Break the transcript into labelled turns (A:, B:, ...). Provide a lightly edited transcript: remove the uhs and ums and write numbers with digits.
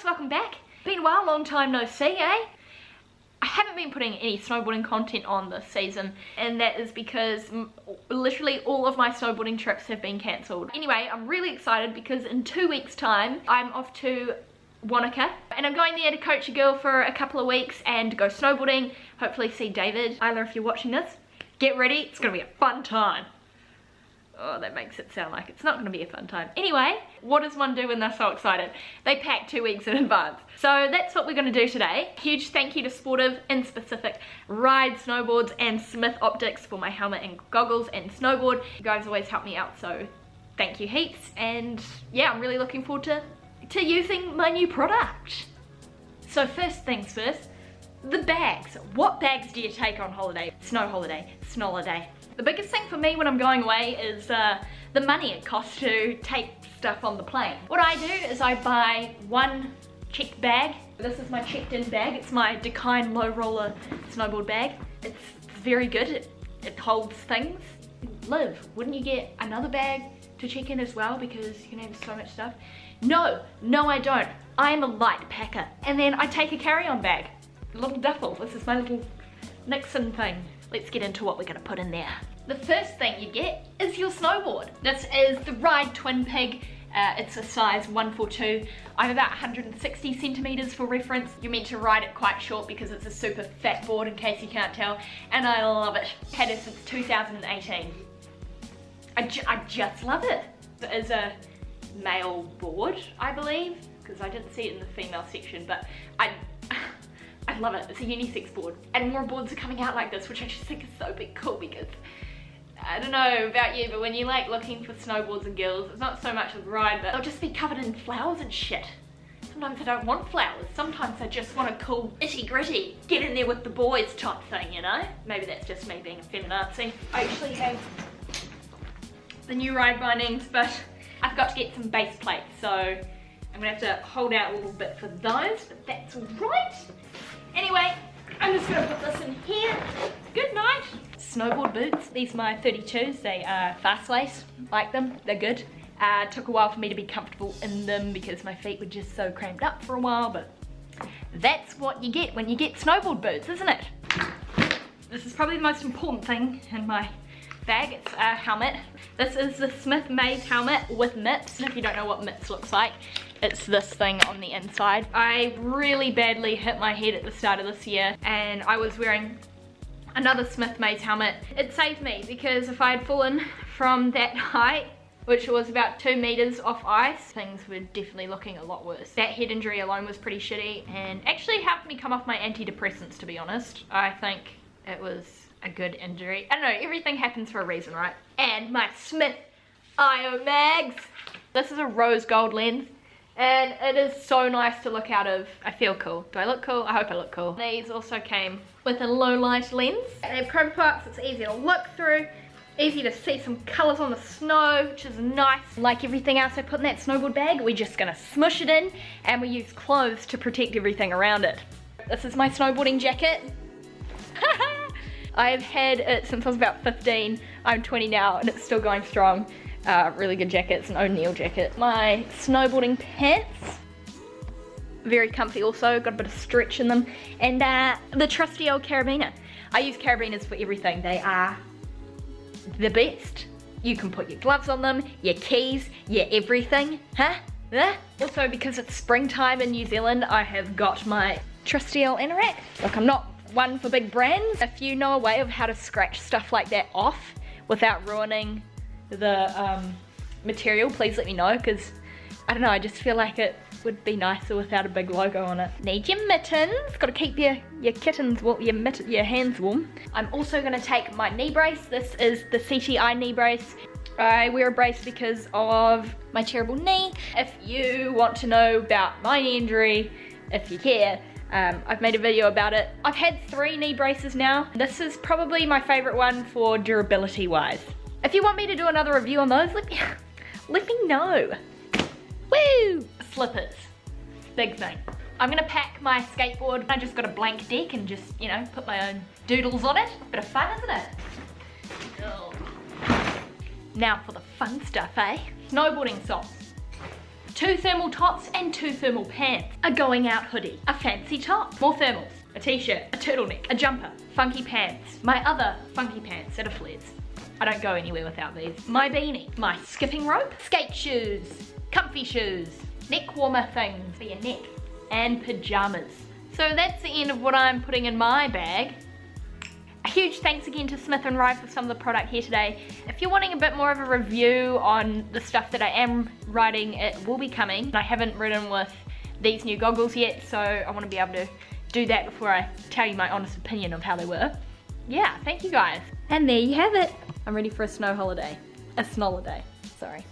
A: welcome back. Been a while, long time no see, eh? I haven't been putting any snowboarding content on this season, and that is because literally all of my snowboarding trips have been cancelled. Anyway, I'm really excited because in 2 weeks time I'm off to Wanaka and I'm going there to coach a girl for a couple of weeks and go snowboarding, hopefully see David. Isla, if you're watching this, get ready, it's gonna be a fun time. Oh, that makes it sound like it's not going to be a fun time. Anyway, what does one do when they're so excited? They pack 2 weeks in advance. So that's what we're going to do today. Huge thank you to Sportive, in specific, Ride Snowboards and Smith Optics for my helmet and goggles and snowboard. You guys always help me out, so thank you heaps. And yeah, I'm really looking forward to using my new product. So first things first, the bags. What bags do you take on holiday? Snow holiday, snow holiday. The biggest thing for me when I'm going away is the money it costs to take stuff on the plane. What I do is I buy one checked bag. This is my checked in bag. It's my Decline low roller snowboard bag. It's very good. It holds things. Liv, wouldn't you get another bag to check in as well because you can have so much stuff? No, I don't. I'm a light packer. And then I take a carry-on bag. A little duffel. This is my little Nixon thing. Let's get into what we're gonna put in there. The first thing you get is your snowboard. This is the Ride Twinpig. It's a size 142. I'm about 160 centimeters for reference. You're meant to ride it quite short because it's a super fat board in case you can't tell. And I love it. Had it since 2018. I just love it. It is a male board, I believe, because I didn't see it in the female section, but I love it. It's a unisex board, and more boards are coming out like this, which I just think is so big cool because I don't know about you, but when you like looking for snowboards and girls, it's not so much the ride, but they'll just be covered in flowers and shit. Sometimes I don't want flowers. Sometimes I just want a cool itty gritty, get in there with the boys type thing, you know? Maybe that's just me being a feminazi. I actually have the new ride bindings, but I forgot to get some base plates, so I'm gonna have to hold out a little bit for those, but that's all right. Anyway, I'm just gonna put this in here. Good night. Snowboard boots. These are my 32s. They are fast lace. Like them. They're good. Took a while for me to be comfortable in them because my feet were just so cramped up for a while, but that's what you get when you get snowboard boots, isn't it? This is probably the most important thing in my bag. It's a helmet. This is the Smith Maze helmet with mitts. If you don't know what mitts looks like, it's this thing on the inside. I really badly hit my head at the start of this year and I was wearing another Smith Maze helmet. It saved me because if I had fallen from that height, which was about 2 meters off ice, things were definitely looking a lot worse. That head injury alone was pretty shitty and actually helped me come off my antidepressants, to be honest. I think it was a good injury. I don't know, everything happens for a reason, right? And my Smith IO mags. This is a rose gold lens. And it is so nice to look out of. I feel cool. Do I look cool? I hope I look cool. These also came with a low light lens. They have ChromaPop, so it's easy to look through. Easy to see some colours on the snow, which is nice. Like everything else I put in that snowboard bag, we're just gonna smush it in and we use clothes to protect everything around it. This is my snowboarding jacket. I've had it since I was about 15. I'm 20 now and it's still going strong. Really good jacket. It's an O'Neill jacket. My snowboarding pants, very comfy also, got a bit of stretch in them. And the trusty old carabiner. I use carabiners for everything. They are the best. You can put your gloves on them, your keys, your everything. Huh? Also, because it's springtime in New Zealand, I have got my trusty old anorak. Look, I'm not one for big brands. If you know a way of how to scratch stuff like that off without ruining the material, please let me know, because I don't know, I just feel like it would be nicer without a big logo on it. Need your mittens, gotta keep your kittens warm, your hands warm. I'm also gonna take my knee brace. This is the CTI knee brace. I wear a brace because of my terrible knee. If you want to know about my knee injury, if you care, I've made a video about it. I've had 3 knee braces now. This is probably my favorite one for durability wise. If you want me to do another review on those, let me know. Woo! Slippers, big thing. I'm gonna pack my skateboard. I just got a blank deck and just, you know, put my own doodles on it. Bit of fun, isn't it? Oh. Now for the fun stuff, eh? Snowboarding socks. 2 thermal tops and 2 thermal pants, a going out hoodie, a fancy top, more thermals, a t-shirt, a turtleneck, a jumper, funky pants, my other funky pants that are flares. I don't go anywhere without these. My beanie, my skipping rope, skate shoes, comfy shoes, neck warmer things for your neck, and pajamas. So that's the end of what I'm putting in my bag. A huge thanks again to Smith & Rye for some of the product here today. If you're wanting a bit more of a review on the stuff that I am riding, it will be coming. I haven't ridden with these new goggles yet, so I want to be able to do that before I tell you my honest opinion of how they were. Yeah, thank you guys. And there you have it. I'm ready for a snow holiday. A snowholiday, sorry.